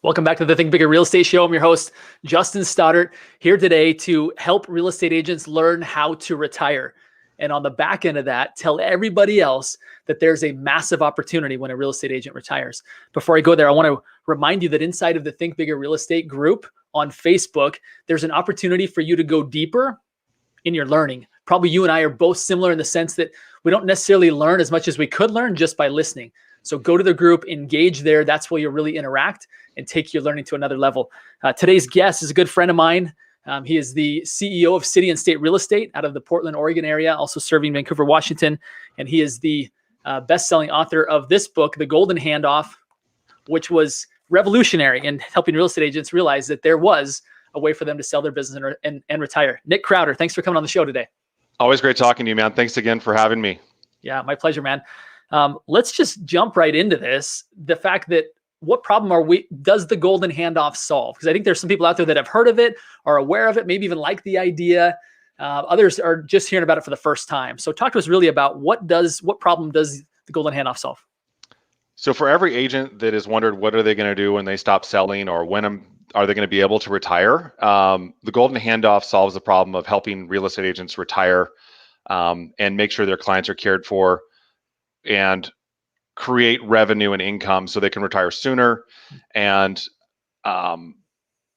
Welcome back to the Think Bigger Real Estate Show. I'm your host, Justin Stoddart, here today to help real estate agents learn how to retire. And on the back end of that, tell everybody else that there's a massive opportunity when a real estate agent retires. Before I go there, I want to remind you that inside of the Think Bigger Real Estate group on Facebook, there's an opportunity for you to go deeper in your learning. Probably you and I are both similar in the sense that we don't necessarily learn as much as we could learn just by listening. So go to the group, engage there. That's where you'll really interact and take your learning to another level. Today's guest is a good friend of mine. He is the CEO of City and State Real Estate out of the Portland, Oregon area, also serving Vancouver, Washington. And he is the best-selling author of this book, The Golden Handoff, which was revolutionary in helping real estate agents realize that there was a way for them to sell their business and retire. Nick Krautter, thanks for coming on the show today. Always great talking to you, man. Thanks again for having me. Yeah, my pleasure, man. Let's just jump right into this. The fact that what problem does the golden handoff solve? Because I think there's some people out there that have heard of it, are aware of it, maybe even like the idea. Others are just hearing about it for the first time. So talk to us really about what problem does the golden handoff solve? So for every agent that has wondered what are they going to do when they stop selling, or when are they going to be able to retire, the golden handoff solves the problem of helping real estate agents retire and make sure their clients are cared for and create revenue and income so they can retire sooner and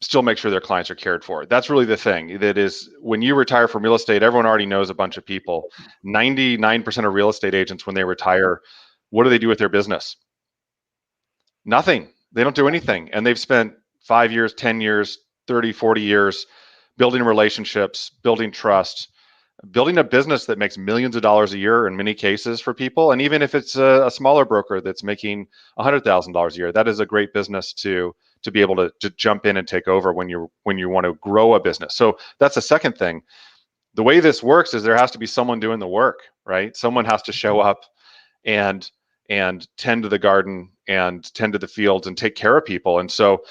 still make sure their clients are cared for. That's really the thing. That is, when you retire from real estate, everyone already knows a bunch of people. 99% of real estate agents, when they retire, what do they do with their business? Nothing. They don't do anything. And they've spent 5 years, 10 years, 30, 40 years building relationships, building trust, building a business that makes millions of dollars a year in many cases for people. And even if it's a smaller broker that's making $100,000 a year, that is a great business to be able to jump in and take over when you want to grow a business. So that's the second thing. The way this works is there has to be someone doing the work, right? Someone has to show up and tend to the garden and tend to the fields and take care of people. And so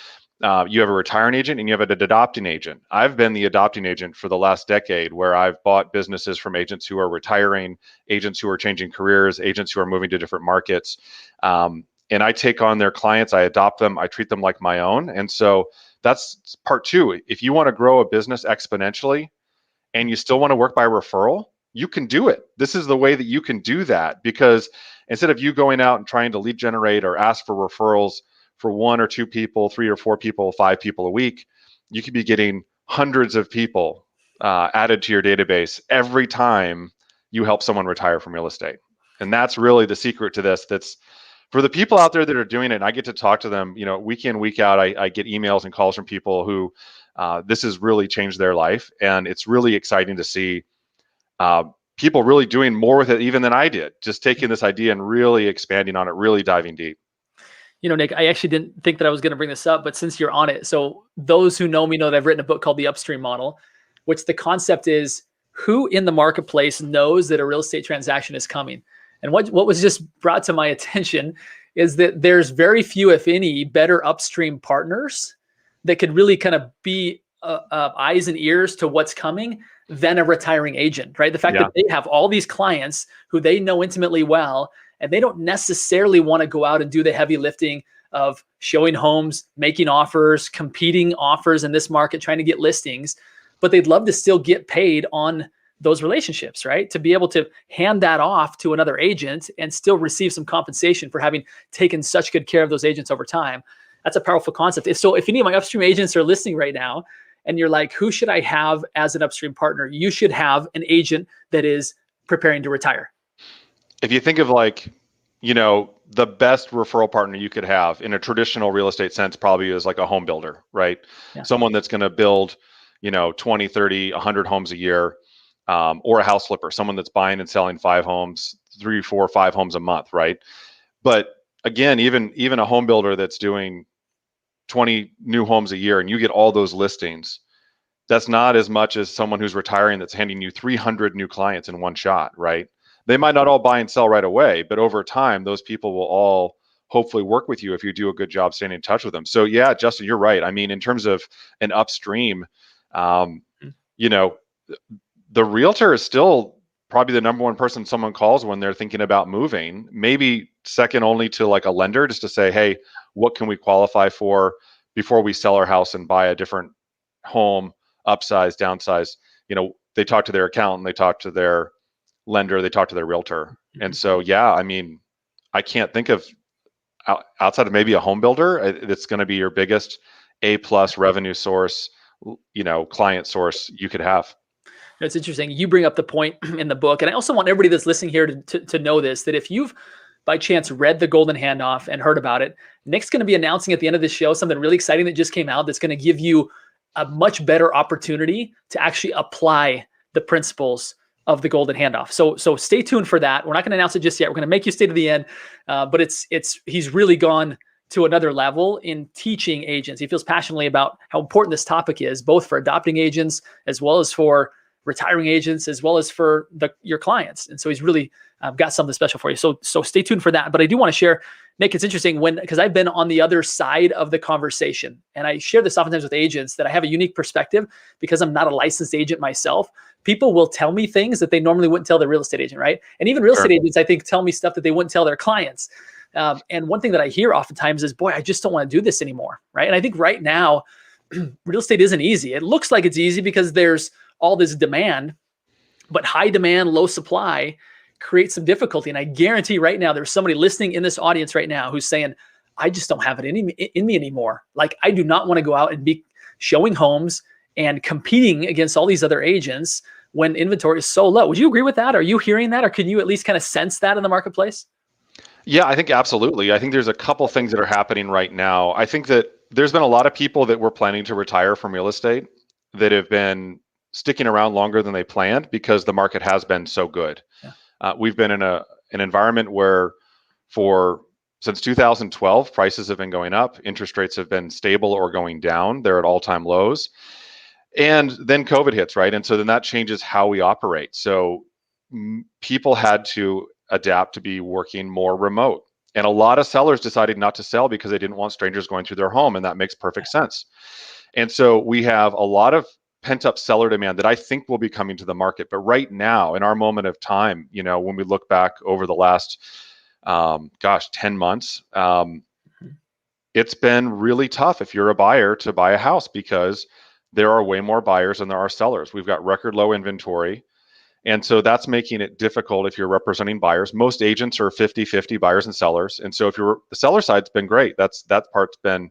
you have a retiring agent and you have an adopting agent. I've been the adopting agent for the last decade, where I've bought businesses from agents who are retiring, agents who are changing careers, agents who are moving to different markets. And I take on their clients, I adopt them, I treat them like my own. And so that's part two. If you want to grow a business exponentially and you still want to work by referral, you can do it. This is the way that you can do that, because instead of you going out and trying to lead generate or ask for referrals for 1 or 2 people, 3 or 4 people, 5 people a week, you could be getting hundreds of people added to your database every time you help someone retire from real estate. And that's really the secret to this. That's for the people out there that are doing it. And I get to talk to them, week in, week out. I get emails and calls from people who this has really changed their life. And it's really exciting to see people really doing more with it even than I did, just taking this idea and really expanding on it, really diving deep. Nick, I actually didn't think that I was going to bring this up, but since you're on it, so those who know me know that I've written a book called The Upstream Model, which the concept is who in the marketplace knows that a real estate transaction is coming. And what was just brought to my attention is that there's very few, if any, better upstream partners that could really kind of be eyes and ears to what's coming than a retiring agent, right? The fact that they have all these clients who they know intimately well, and they don't necessarily want to go out and do the heavy lifting of showing homes, making offers, competing offers in this market, trying to get listings, but they'd love to still get paid on those relationships, right? To be able to hand that off to another agent and still receive some compensation for having taken such good care of those agents over time. That's a powerful concept. So if any of my upstream agents are listening right now and you're like, who should I have as an upstream partner? You should have an agent that is preparing to retire. If you think of the best referral partner you could have in a traditional real estate sense probably is like a home builder, right? Yeah. Someone that's going to build, 20, 30, 100 homes a year, or a house flipper, someone that's buying and selling 5 homes, 3, 4, 5 homes a month, right? But again, even a home builder that's doing 20 new homes a year and you get all those listings, that's not as much as someone who's retiring that's handing you 300 new clients in one shot, right? They might not all buy and sell right away, but over time, those people will all hopefully work with you if you do a good job staying in touch with them. So yeah, Justin, you're right. I mean, in terms of an upstream, the realtor is still probably the number one person someone calls when they're thinking about moving, maybe second only to like a lender, just to say, hey, what can we qualify for? before we sell our house and buy a different home, upsize, downsize, they talk to their accountant, they talk to their lender, they talk to their realtor. And so, yeah, I mean, I can't think of outside of maybe a home builder that's going to be your biggest A+ revenue source, client source you could have. It's interesting. You bring up the point in the book, and I also want everybody that's listening here to know this, that if you've by chance read The Golden Handoff and heard about it, Nick's going to be announcing at the end of this show something really exciting that just came out that's going to give you a much better opportunity to actually apply the principles of the Golden Handoff. So stay tuned for that. We're not going to announce it just yet. We're going to make you stay to the end, but he's really gone to another level in teaching agents. He feels passionately about how important this topic is, both for adopting agents as well as for retiring agents, as well as for your clients. And so he's really got something special for you. So stay tuned for that. But I do want to share, Nick, it's interesting because I've been on the other side of the conversation, and I share this oftentimes with agents that I have a unique perspective because I'm not a licensed agent myself. People will tell me things that they normally wouldn't tell their real estate agent, right? And even real estate agents, I think, tell me stuff that they wouldn't tell their clients. And one thing that I hear oftentimes is, boy, I just don't want to do this anymore, right? And I think right now, real estate isn't easy. It looks like it's easy because there's all this demand, but high demand, low supply creates some difficulty. And I guarantee right now, there's somebody listening in this audience right now who's saying, I just don't have it in me anymore. Like, I do not want to go out and be showing homes and competing against all these other agents when inventory is so low. Would you agree with that? Are you hearing that? Or can you at least kind of sense that in the marketplace? Yeah, I think absolutely. I think there's a couple things that are happening right now. I think that there's been a lot of people that were planning to retire from real estate that have been sticking around longer than they planned because the market has been so good. Yeah. We've been in an environment where since 2012, prices have been going up, interest rates have been stable or going down. They're at all-time lows. And then COVID hits, right? And so then that changes how we operate. So people had to adapt to be working more remote. And a lot of sellers decided not to sell because they didn't want strangers going through their home. And that makes perfect sense. And so we have a lot of pent-up seller demand that I think will be coming to the market. But right now, in our moment of time, when we look back over the last, 10 months, it's been really tough if you're a buyer to buy a house because there are way more buyers than there are sellers. We've got record low inventory. And so that's making it difficult if you're representing buyers. Most agents are 50-50 buyers and sellers. And so if the seller side's been great, that part's been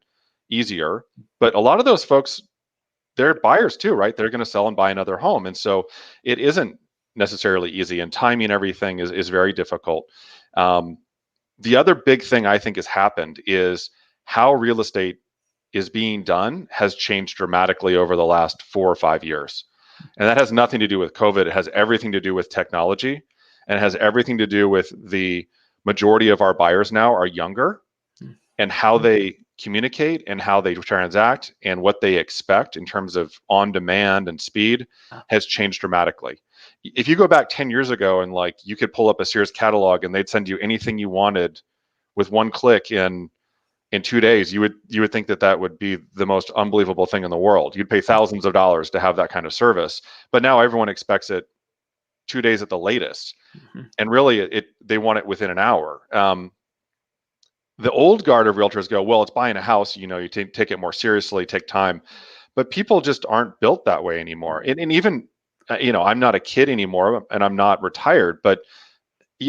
easier. But a lot of those folks, they're buyers too, right? They're going to sell and buy another home. And so it isn't necessarily easy, and timing everything is very difficult. The other big thing I think has happened is how real estate is being done has changed dramatically over the last 4 or 5 years. And that has nothing to do with COVID. It has everything to do with technology, and it has everything to do with the majority of our buyers now are younger, and how they communicate and how they transact and what they expect in terms of on demand and speed has changed dramatically. If you go back 10 years ago and you could pull up a Sears catalog and they'd send you anything you wanted with one click in 2 days, you would think that would be the most unbelievable thing in the world. You'd pay thousands of dollars to have that kind of service. But now everyone expects it 2 days at the latest. Mm-hmm. And really they want it within an hour. The old guard of realtors go, well, it's buying a house, you take it more seriously, take time. But people just aren't built that way anymore. And even, I'm not a kid anymore and I'm not retired, but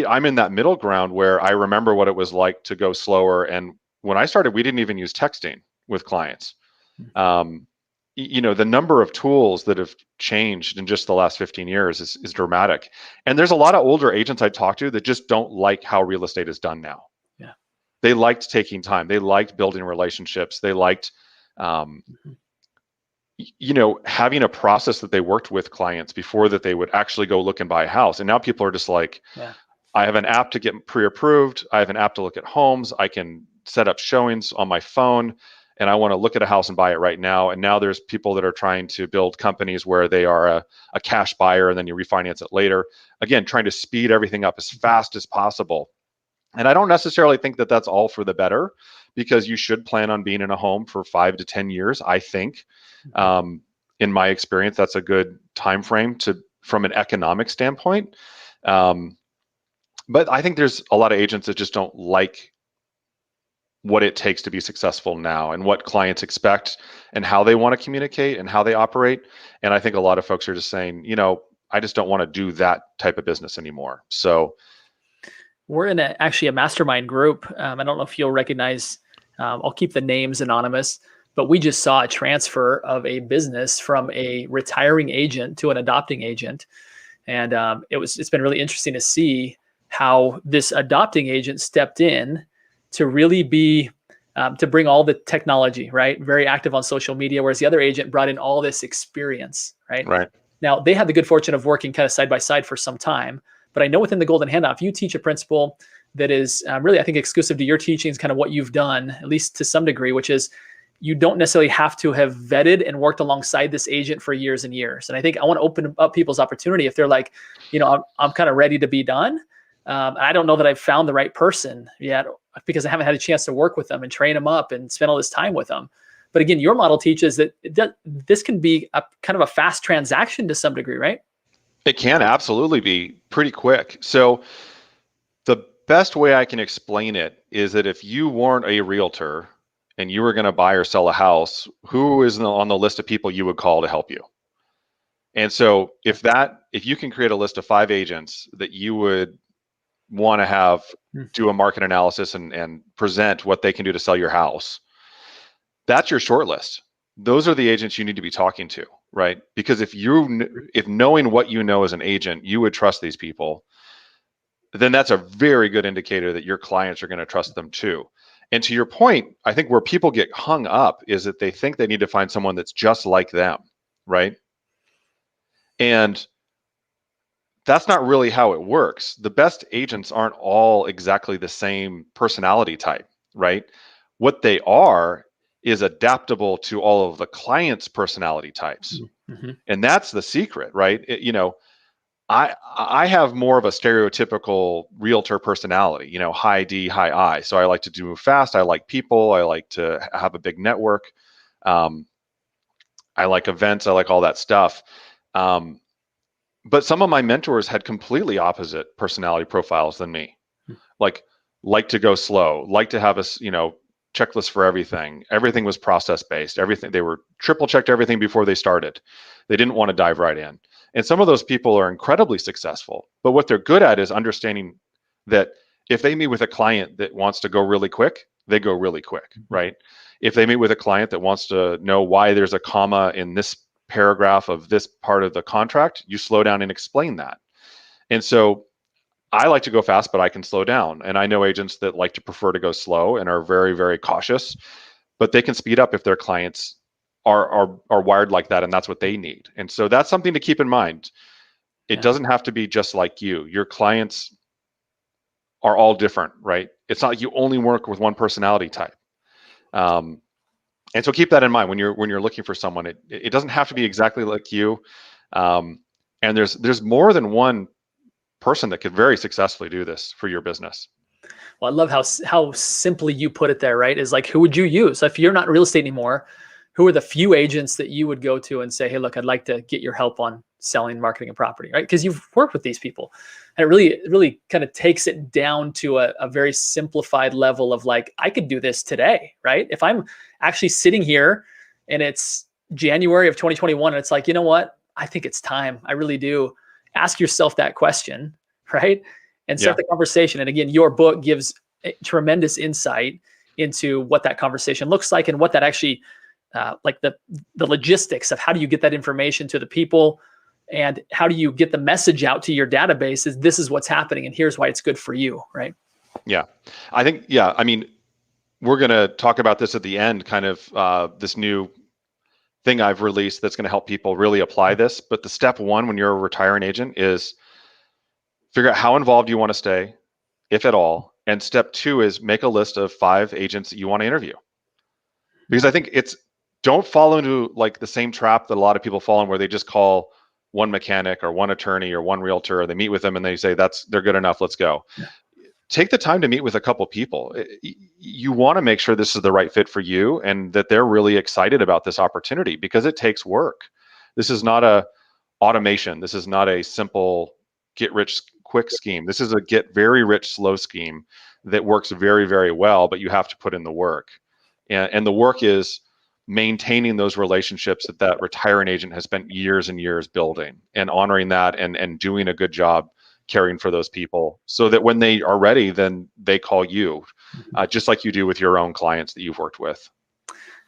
I'm in that middle ground where I remember what it was like to go slower. And when I started, we didn't even use texting with clients. The number of tools that have changed in just the last 15 years is dramatic. And there's a lot of older agents I talk to that just don't like how real estate is done now. Yeah. They liked taking time. They liked building relationships. They liked, having a process that they worked with clients before that they would actually go look and buy a house. And now people are just like, I have an app to get pre-approved. I have an app to look at homes. I can set up showings on my phone, and I want to look at a house and buy it right now. And now there's people that are trying to build companies where they are a cash buyer and then you refinance it later. Again, trying to speed everything up as fast as possible. And I don't necessarily think that that's all for the better, because you should plan on being in a home for 5 to 10 years. I think, in my experience, that's a good time frame from an economic standpoint. But I think there's a lot of agents that just don't like what it takes to be successful now and what clients expect and how they want to communicate and how they operate. And I think a lot of folks are just saying, I just don't want to do that type of business anymore. So we're in actually a mastermind group. I don't know if you'll recognize, I'll keep the names anonymous, but we just saw a transfer of a business from a retiring agent to an adopting agent. And it's been really interesting to see how this adopting agent stepped in to really be, to bring all the technology, right? Very active on social media, whereas the other agent brought in all this experience, right? Right. Now, they had the good fortune of working kind of side by side for some time, but I know within the Golden Handoff, you teach a principle that is really, I think, exclusive to your teachings, kind of what you've done, at least to some degree, which is you don't necessarily have to have vetted and worked alongside this agent for years and years. And I think I want to open up people's opportunity if they're like, I'm kind of ready to be done. I don't know that I've found the right person yet because I haven't had a chance to work with them and train them up and spend all this time with them. But again, your model teaches that this can be a kind of a fast transaction to some degree, right? It can absolutely be pretty quick. So the best way I can explain it is that if you weren't a realtor and you were going to buy or sell a house, who is on the list of people you would call to help you? And so if you can create a list of 5 agents that you would want to have do a market analysis and present what they can do to sell your house, that's your short list. Those are the agents you need to be talking to, right? Because if knowing what you know as an agent, you would trust these people, then that's a very good indicator that your clients are going to trust them too. And to your point, I think where people get hung up is that they think they need to find someone that's just like them, right? And that's not really how it works. The best agents aren't all exactly the same personality type, right? What they are is adaptable to all of the clients' personality types. Mm-hmm. And that's the secret, right? I have more of a stereotypical realtor personality, high D, high I. So I like to move fast. I like people. I like to have a big network. I like events. I like all that stuff. But some of my mentors had completely opposite personality profiles than me. Like to go slow, like to have a, checklist for everything. Everything was process based. They were triple checked everything before they started. They didn't want to dive right in. And some of those people are incredibly successful, but what they're good at is understanding that if they meet with a client that wants to go really quick, they go really quick, right? If they meet with a client that wants to know why there's a comma in this paragraph of this part of the contract, you slow down and explain that. And so I like to go fast, but I can slow down. And I know agents that like to prefer to go slow and are very, very cautious, but they can speed up if their clients are wired like that, and that's what they need. And so that's something to keep in mind. It doesn't have to be just like you. Your clients are all different, right? It's not like you only work with one personality type. And so keep that in mind when you're looking for someone. It doesn't have to be exactly like you. And there's more than one person that could very successfully do this for your business. Well, I love how simply you put it there, right? Is like, who would you use? So if you're not in real estate anymore, who are the few agents that you would go to and say, hey, look, I'd like to get your help on selling, marketing, and property, right? Because you've worked with these people. And it really kind of takes it down to a very simplified level of like, I could do this today, right? If I'm actually sitting here and it's January of 2021, and it's like, you know what? I think it's time. I really do. Ask yourself that question, right? And start the conversation. And again, your book gives a tremendous insight into what that conversation looks like and what that actually, like the logistics of how do you get that information to the people and how do you get the message out to your database is this is what's happening and here's why it's good for you, right? Yeah. I think, I mean, we're going to talk about this at the end, kind of this new thing I've released that's going to help people really apply this. But the step one when you're a retiring agent is figure out how involved you want to stay, if at all. And step 2 is make a list of 5 agents that you want to interview. Because I think don't fall into like the same trap that a lot of people fall in where they just call one mechanic or one attorney or one realtor, or they meet with them and they say, they're good enough, let's go. Yeah. Take the time to meet with a couple people. You want to make sure this is the right fit for you and that they're really excited about this opportunity because it takes work. This is not a automation. This is not a simple get rich quick scheme. This is a get very rich slow scheme that works very, very well, but you have to put in the work. And the work is maintaining those relationships that retiring agent has spent years and years building, and honoring that, and doing a good job caring for those people, so that when they are ready, then they call you, just like you do with your own clients that you've worked with.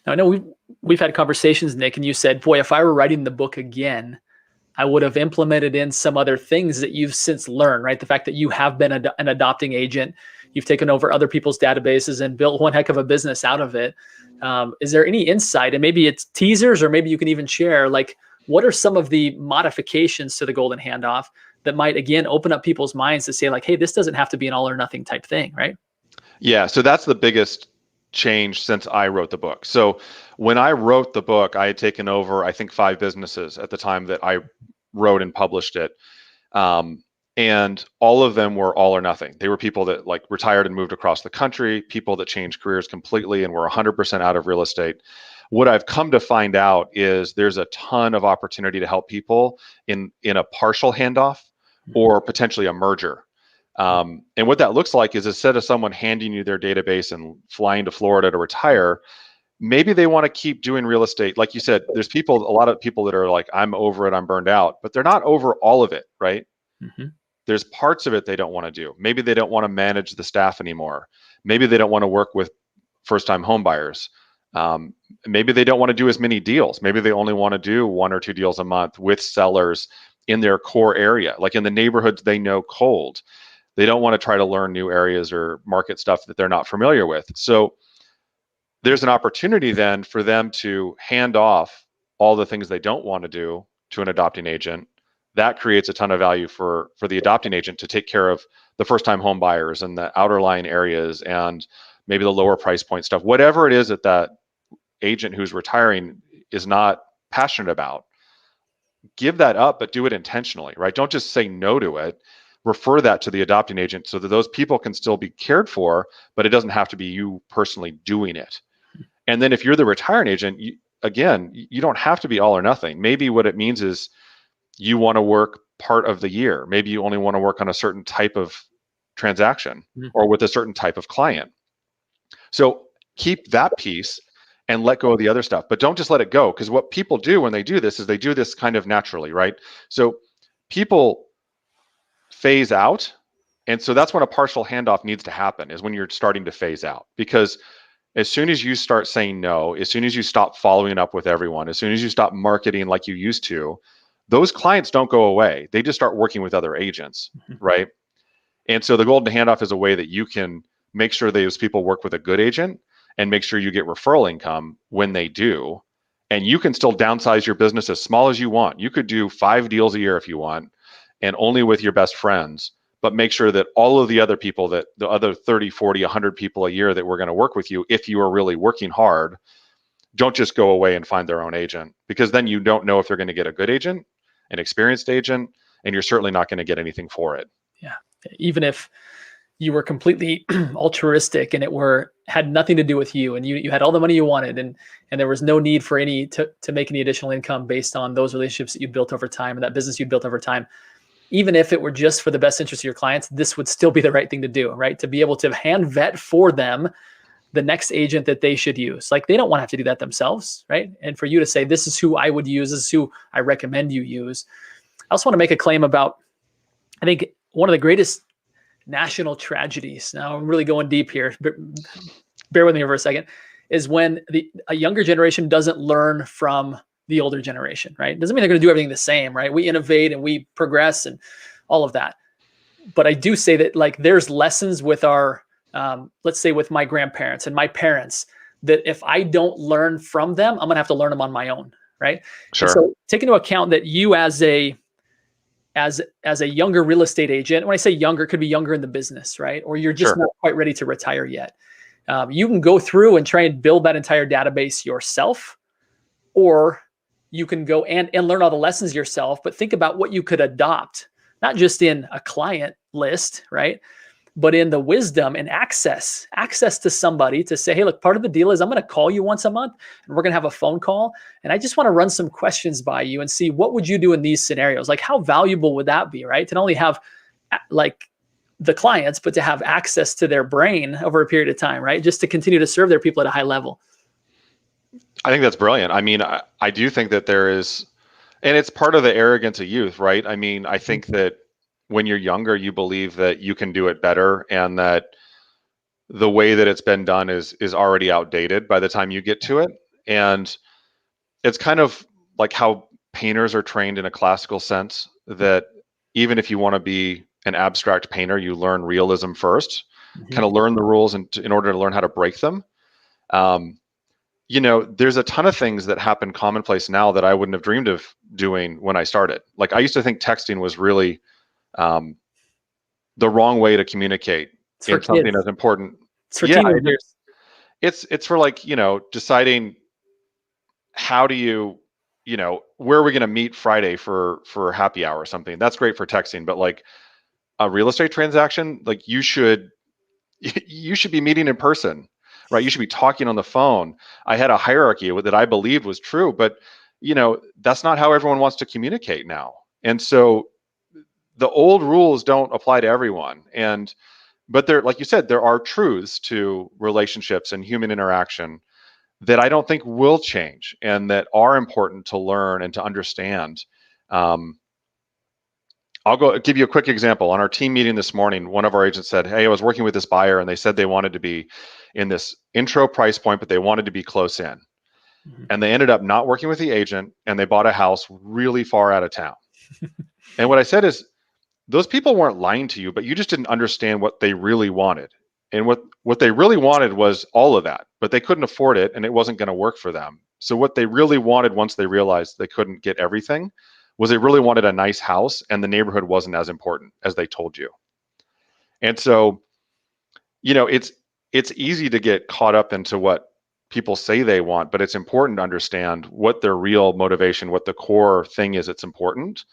Now, I know we've had conversations, Nick, and you said, boy, if I were writing the book again, I would have implemented in some other things that you've since learned, right? The fact that you have been an adopting agent, you've taken over other people's databases and built one heck of a business out of it. Is there any insight, and maybe it's teasers, or maybe you can even share, like, what are some of the modifications to the golden handoff that might, again, open up people's minds to say, like, hey, this doesn't have to be an all or nothing type thing, right? Yeah, so that's the biggest change since I wrote the book. So when I wrote the book, I had taken over, I think, 5 businesses at the time that I wrote and published it. And all of them were all or nothing. They were people that like retired and moved across the country, people that changed careers completely and were 100% out of real estate. What I've come to find out is there's a ton of opportunity to help people in a partial handoff or potentially a merger. And what that looks like is, instead of someone handing you their database and flying to Florida to retire, maybe they want to keep doing real estate. Like you said, there's a lot of people that are like, I'm over it, I'm burned out, but they're not over all of it, right? Mm-hmm. There's parts of it they don't want to do. Maybe they don't want to manage the staff anymore. Maybe they don't want to work with first-time home buyers. Maybe they don't want to do as many deals. Maybe they only want to do 1 or 2 deals a month with sellers in their core area, like in the neighborhoods they know cold. They don't want to try to learn new areas or market stuff that they're not familiar with. So there's an opportunity then for them to hand off all the things they don't want to do to an adopting agent. That creates a ton of value for the adopting agent to take care of the first-time home buyers and the outer lying areas and maybe the lower price point stuff, whatever it is that agent who's retiring is not passionate about. Give that up, but do it intentionally, right? Don't just say no to it. Refer that to the adopting agent so that those people can still be cared for, but it doesn't have to be you personally doing it. And then if you're the retiring agent, you don't have to be all or nothing. Maybe what it means is you want to work part of the year. Maybe you only want to work on a certain type of transaction or with a certain type of client. So keep that piece and let go of the other stuff, but don't just let it go. Because what people do when they do this is they do this kind of naturally, right? So people phase out. And so that's when a partial handoff needs to happen, is when you're starting to phase out. Because as soon as you start saying no, as soon as you stop following up with everyone, as soon as you stop marketing like you used to, those clients don't go away. They just start working with other agents, right? And so the golden handoff is a way that you can make sure those people work with a good agent and make sure you get referral income when they do. And you can still downsize your business as small as you want. You could do 5 deals a year if you want, and only with your best friends, but make sure that all of the other people, that the other 30, 40, 100 people a year that were going to work with you, if you are really working hard, don't just go away and find their own agent, because then you don't know if they're going to get a good agent, an experienced agent, and you're certainly not going to get anything for it. Yeah. Even if you were completely altruistic and had nothing to do with you, and you had all the money you wanted, and there was no need for to make any additional income based on those relationships that you built over time and that business you built over time. Even if it were just for the best interest of your clients, this would still be the right thing to do, right? To be able to hand vet for them the next agent that they should use. Like, they don't want to have to do that themselves, right? And for you to say, this is who I would use, this is who I recommend you use. I also want to make a claim about, I think, one of the greatest national tragedies, now I'm really going deep here, bear with me for a second, is when a younger generation doesn't learn from the older generation, right? Doesn't mean they're going to do everything the same, right? We innovate and we progress and all of that. But I do say that, like, there's lessons with our, let's say with my grandparents and my parents, that if I don't learn from them, I'm going to have to learn them on my own, right? Sure. And so take into account that you as a younger real estate agent, when I say younger, it could be younger in the business, right? Or you're just not quite ready to retire yet. You can go through and try and build that entire database yourself, or you can go and learn all the lessons yourself, but think about what you could adopt, not just in a client list, right? But in the wisdom and access to somebody to say, hey, look, part of the deal is I'm going to call you once a month and we're going to have a phone call. And I just want to run some questions by you and see what would you do in these scenarios? Like, how valuable would that be, right? To not only have like the clients, but to have access to their brain over a period of time, right? Just to continue to serve their people at a high level. I think that's brilliant. I mean, I do think that there is, and it's part of the arrogance of youth, right? I mean, I think that when you're younger, you believe that you can do it better, and that the way that it's been done is already outdated by the time you get to it. And it's kind of like how painters are trained in a classical sense, that even if you want to be an abstract painter, you learn realism first, kind of learn the rules in order to learn how to break them. You know, there's a ton of things that happen commonplace now that I wouldn't have dreamed of doing when I started. Like, I used to think texting was really the wrong way to communicate in something as important. It's for Yeah, teenagers. it's for, like, you know, deciding how do you, you know, where are we going to meet Friday for happy hour or something. That's great for texting, but like a real estate transaction, like you should be meeting in person, right? You should be talking on the phone. I had a hierarchy that I believed was true, but you know, that's not how everyone wants to communicate now. And so the old rules don't apply to everyone. But there, like you said, there are truths to relationships and human interaction that I don't think will change, and that are important to learn and to understand. I'll give you a quick example. On our team meeting this morning, one of our agents said, "Hey, I was working with this buyer, and they said they wanted to be in this intro price point, but they wanted to be close in." And they ended up not working with the agent, and they bought a house really far out of town. And what I said is, those people weren't lying to you, but you just didn't understand what they really wanted. And what they really wanted was all of that, but they couldn't afford it, and it wasn't going to work for them. So what they really wanted, once they realized they couldn't get everything, was they really wanted a nice house, and the neighborhood wasn't as important as they told you. And so, you know, it's easy to get caught up into what people say they want, but it's important to understand what their real motivation, what the core thing is that's important,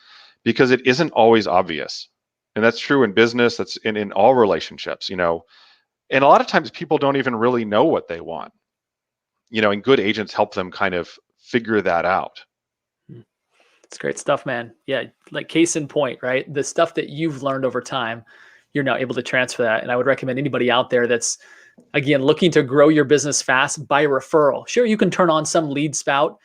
because it isn't always obvious. And that's true in business, that's in all relationships, you know. And a lot of times people don't even really know what they want, you know, and good agents help them kind of figure that out. It's great stuff, man. Yeah, like case in point, right? The stuff that you've learned over time, you're now able to transfer that. And I would recommend anybody out there that's, again, looking to grow your business fast by referral. Sure, you can turn on some lead spout,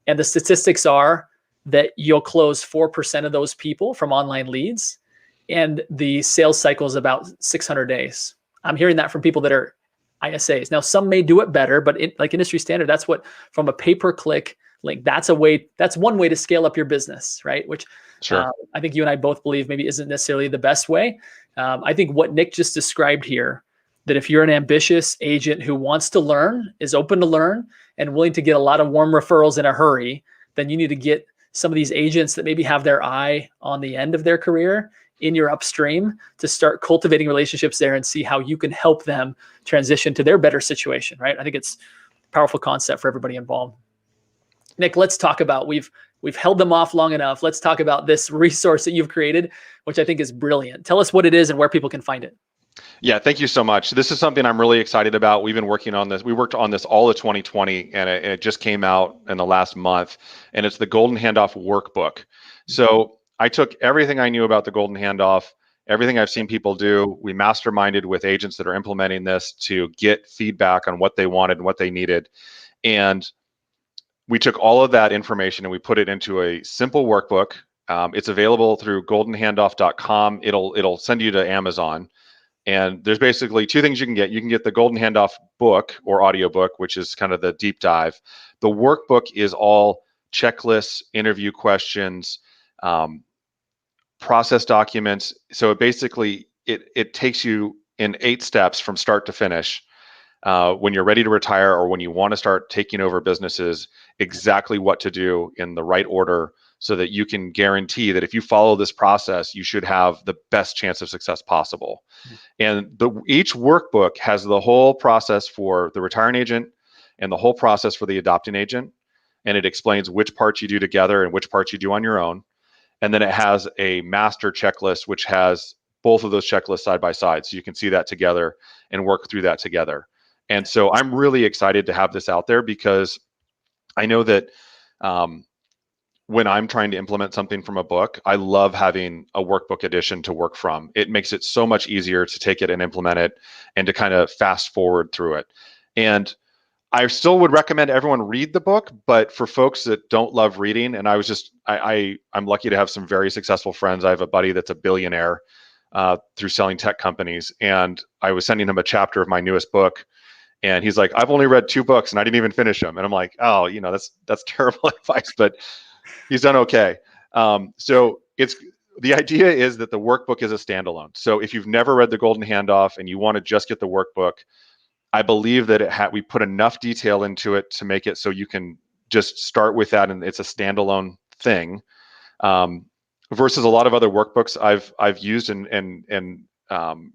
and the statistics are that you'll close 4% of those people from online leads, and the sales cycle is about 600 days. I'm hearing that from people that are ISAs. Now, some may do it better, but like industry standard, that's what, from a pay-per-click, like that's one way to scale up your business, right? Which Sure. I think you and I both believe maybe isn't necessarily the best way. I think what Nick just described here, that if you're an ambitious agent who wants to learn, is open to learn, and willing to get a lot of warm referrals in a hurry, then you need to get some of these agents that maybe have their eye on the end of their career in your upstream to start cultivating relationships there and see how you can help them transition to their better situation, right? I think it's a powerful concept for everybody involved. Nick, let's talk about, we've held them off long enough. Let's talk about this resource that you've created, which I think is brilliant. Tell us what it is and where people can find it. Yeah, thank you so much. This is something I'm really excited about. We've been working on this. We worked on this all of 2020, and it just came out in the last month, and it's the Golden Handoff Workbook. So I took everything I knew about the Golden Handoff, everything I've seen people do. We masterminded with agents that are implementing this to get feedback on what they wanted and what they needed. And we took all of that information and we put it into a simple workbook. It's available through goldenhandoff.com. It'll send you to Amazon. And there's basically two things you can get. You can get the Golden Handoff book or audiobook, which is kind of the deep dive. The workbook is all checklists, interview questions, process documents. So it takes you in 8 steps from start to finish. When you're ready to retire or when you want to start taking over businesses, exactly what to do in the right order, so that you can guarantee that if you follow this process, you should have the best chance of success possible. And each workbook has the whole process for the retiring agent and the whole process for the adopting agent. And it explains which parts you do together and which parts you do on your own. And then it has a master checklist, which has both of those checklists side by side. So you can see that together and work through that together. And so I'm really excited to have this out there, because I know that when I'm trying to implement something from a book, I love having a workbook edition to work from. It makes it so much easier to take it and implement it and to kind of fast forward through it. And I still would recommend everyone read the book, but for folks that don't love reading, and I'm lucky to have some very successful friends. I have a buddy that's a billionaire through selling tech companies, and I was sending him a chapter of my newest book, and he's like, "I've only read 2 books and I didn't even finish them." And I'm like, "Oh, that's terrible advice," but he's done okay. So the idea is that the workbook is a standalone. So if you've never read the Golden Handoff and you want to just get the workbook, I believe that we put enough detail into it to make it so you can just start with that, and it's a standalone thing. Versus a lot of other workbooks I've used and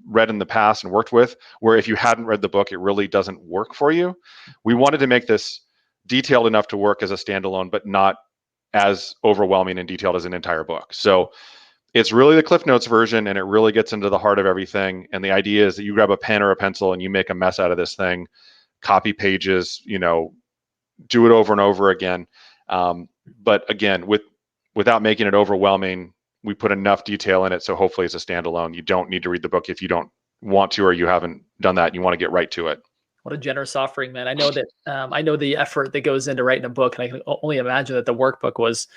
read in the past and worked with, where if you hadn't read the book, it really doesn't work for you. We wanted to make this detailed enough to work as a standalone, but not as overwhelming and detailed as an entire book. So it's really the Cliff Notes version, and it really gets into the heart of everything. And the idea is that you grab a pen or a pencil and you make a mess out of this thing, copy pages, do it over and over again. But again, without making it overwhelming, we put enough detail in it, so hopefully it's a standalone. You don't need to read the book if you don't want to, or you haven't done that and you want to get right to it. What a generous offering, man. I know that I know the effort that goes into writing a book, and I can only imagine that the workbook was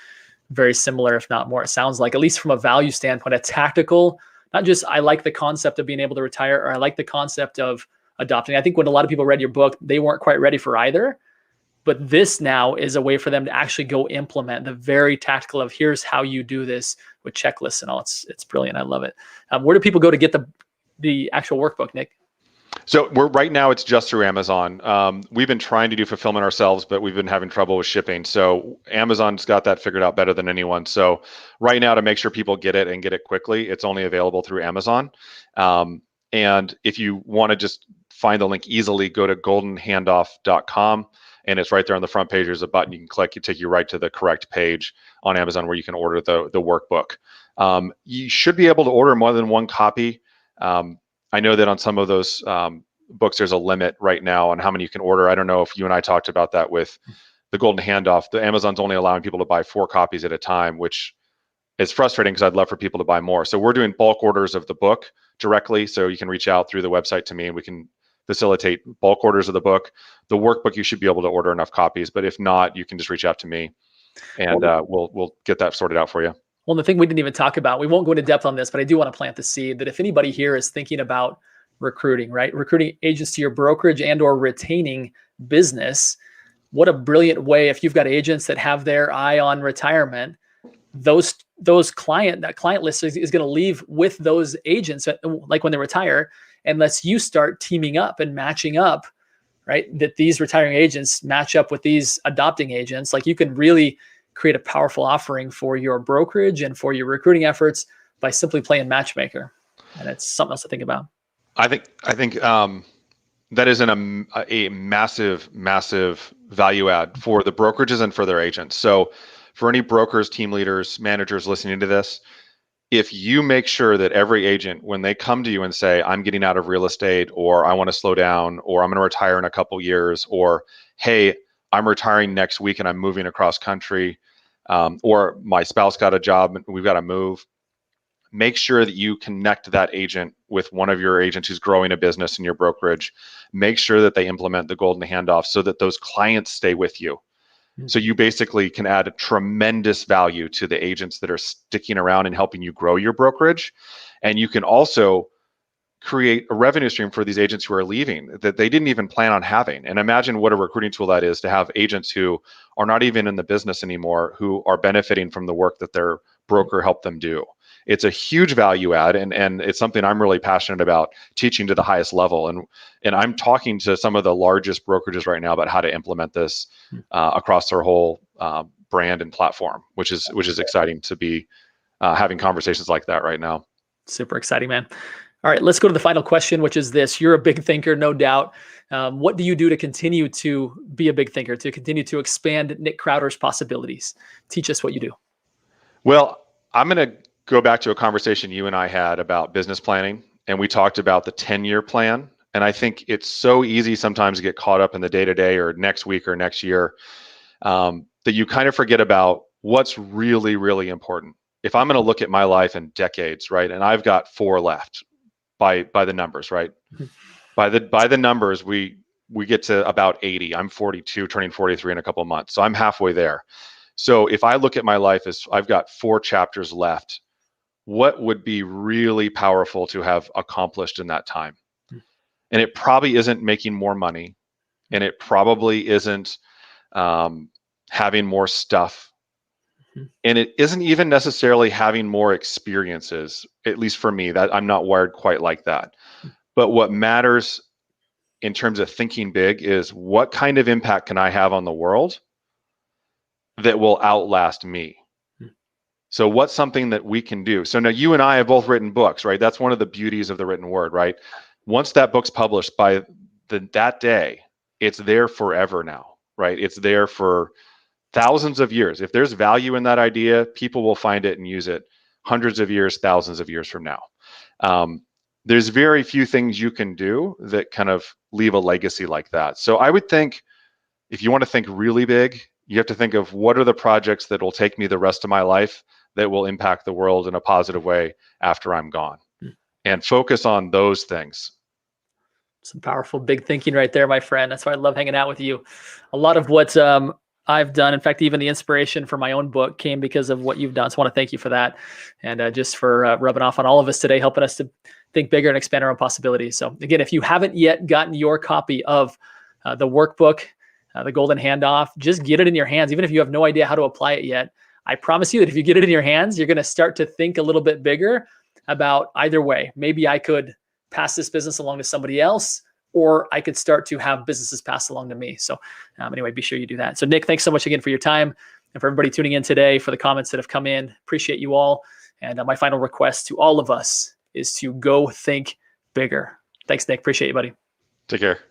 very similar, if not more. It sounds like, at least from a value standpoint, a tactical, not just I like the concept of being able to retire, or I like the concept of adopting. I think when a lot of people read your book, they weren't quite ready for either. But this now is a way for them to actually go implement the very tactical of here's how you do this with checklists and all. It's brilliant. I love it. Where do people go to get the actual workbook, Nick? So right now it's just through Amazon. We've been trying to do fulfillment ourselves, but we've been having trouble with shipping. So Amazon's got that figured out better than anyone. So right now, to make sure people get it and get it quickly, it's only available through Amazon. And if you want to just find the link easily, go to goldenhandoff.com, and it's right there on the front page. There's a button you can click. It take you right to the correct page on Amazon where you can order the workbook. You should be able to order more than one copy. I know that on some of those books, there's a limit right now on how many you can order. I don't know if you and I talked about that with the Golden Handoff. The Amazon's only allowing people to buy 4 copies at a time, which is frustrating because I'd love for people to buy more. So we're doing bulk orders of the book directly. So you can reach out through the website to me, and we can facilitate bulk orders of the book. The workbook, you should be able to order enough copies, but if not, you can just reach out to me, and we'll get that sorted out for you. Well, the thing we didn't even talk about, we won't go into depth on this, but I do want to plant the seed that if anybody here is thinking about recruiting, right? Recruiting agents to your brokerage and or retaining business, what a brilliant way. If you've got agents that have their eye on retirement, that client list is going to leave with those agents, like when they retire, unless you start teaming up and matching up, right? That these retiring agents match up with these adopting agents. Like, you can really create a powerful offering for your brokerage and for your recruiting efforts by simply playing matchmaker. And it's something else to think about. I think that is a massive, massive value add for the brokerages and for their agents. So for any brokers, team leaders, managers listening to this, if you make sure that every agent, when they come to you and say, I'm getting out of real estate, or I want to slow down, or I'm going to retire in a couple years, or, hey, I'm retiring next week and I'm moving across country, or my spouse got a job and we've got to move, make sure that you connect that agent with one of your agents who's growing a business in your brokerage. Make sure that they implement the Golden Handoff so that those clients stay with you. So you basically can add a tremendous value to the agents that are sticking around and helping you grow your brokerage. And you can also create a revenue stream for these agents who are leaving that they didn't even plan on having. And imagine what a recruiting tool that is to have agents who are not even in the business anymore, who are benefiting from the work that their broker helped them do. It's a huge value add, and it's something I'm really passionate about teaching to the highest level. And I'm talking to some of the largest brokerages right now about how to implement this across their whole brand and platform, which is exciting to be having conversations like that right now. Super exciting, man. All right, let's go to the final question, which is this. You're a big thinker, no doubt. What do you do to continue to be a big thinker, to continue to expand Nick Krautter's possibilities? Teach us what you do. Well, I'm going to go back to a conversation you and I had about business planning, and we talked about the 10-year plan. And I think it's so easy sometimes to get caught up in the day-to-day or next week or next year that you kind of forget about what's really, really important. If I'm going to look at my life in decades, right, and I've got 4 left by the numbers, right? By the numbers, we get to about 80. I'm 42, turning 43 in a couple of months, so I'm halfway there. So if I look at my life as I've got 4 chapters left, what would be really powerful to have accomplished in that time? And it probably isn't making more money, and it probably isn't having more stuff, and it isn't even necessarily having more experiences. At least for me, that I'm not wired quite like that. But what matters in terms of thinking big is what kind of impact can I have on the world that will outlast me? So what's something that we can do? So now you and I have both written books, right? That's one of the beauties of the written word, right? Once that book's published, by that day, it's there forever now, right? It's there for thousands of years. If there's value in that idea, people will find it and use it hundreds of years, thousands of years from now. There's very few things you can do that kind of leave a legacy like that. So I would think, if you want to think really big, you have to think of what are the projects that will take me the rest of my life that will impact the world in a positive way after I'm gone, and focus on those things. Some powerful, big thinking right there, my friend. That's why I love hanging out with you. A lot of what I've done, in fact, even the inspiration for my own book came because of what you've done. So I want to thank you for that. And just for rubbing off on all of us today, helping us to think bigger and expand our own possibilities. So again, if you haven't yet gotten your copy of the workbook, the Golden Handoff, just get it in your hands. Even if you have no idea how to apply it yet, I promise you that if you get it in your hands, you're going to start to think a little bit bigger about either way. Maybe I could pass this business along to somebody else, or I could start to have businesses pass along to me. So anyway, be sure you do that. So Nick, thanks so much again for your time, and for everybody tuning in today, for the comments that have come in. Appreciate you all. And my final request to all of us is to go think bigger. Thanks, Nick. Appreciate you, buddy. Take care.